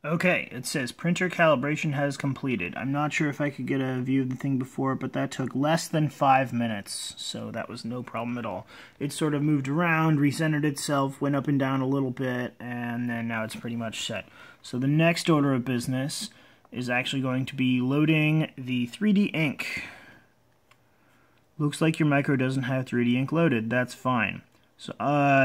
Okay, it says printer calibration has completed. I'm not sure if I could get a view of the thing before, but that took less than 5 minutes, so that was no problem at all. It sort of moved around, recentered itself, went up and down a little bit, and then now it's pretty much set. So the next order of business is actually going to be loading the 3D ink. Looks like your micro doesn't have 3D ink loaded. That's fine. So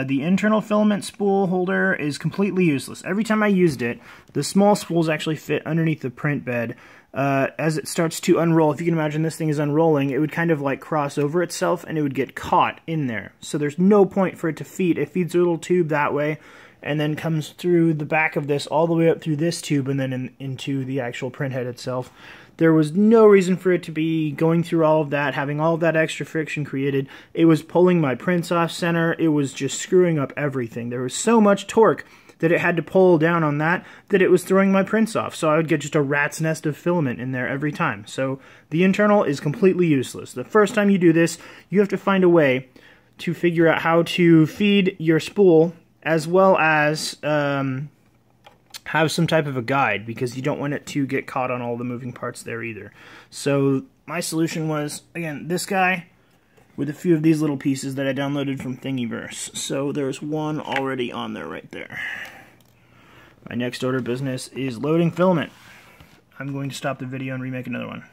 the internal filament spool holder is completely useless. Every time I used it, the small spools actually fit underneath the print bed. As it starts to unroll, if you can imagine this thing is unrolling, it would kind of like cross over itself and it would get caught in there. So there's no point for it to feed. It feeds a little tube that way and then comes through the back of this all the way up through this tube and then into the actual print head itself. There was no reason for it to be going through all of that, having all of that extra friction created. It was pulling my prints off center. It was just screwing up everything. There was so much torque that it had to pull down on that it was throwing my prints off. So I would get just a rat's nest of filament in there every time. So the internal is completely useless. The first time you do this, you have to find a way to figure out how to feed your spool as well as have some type of a guide, because you don't want it to get caught on all the moving parts there either. So my solution was, again, this guy with a few of these little pieces that I downloaded from Thingiverse. So there's one already on there right there. My next order of business is loading filament. I'm going to stop the video and remake another one.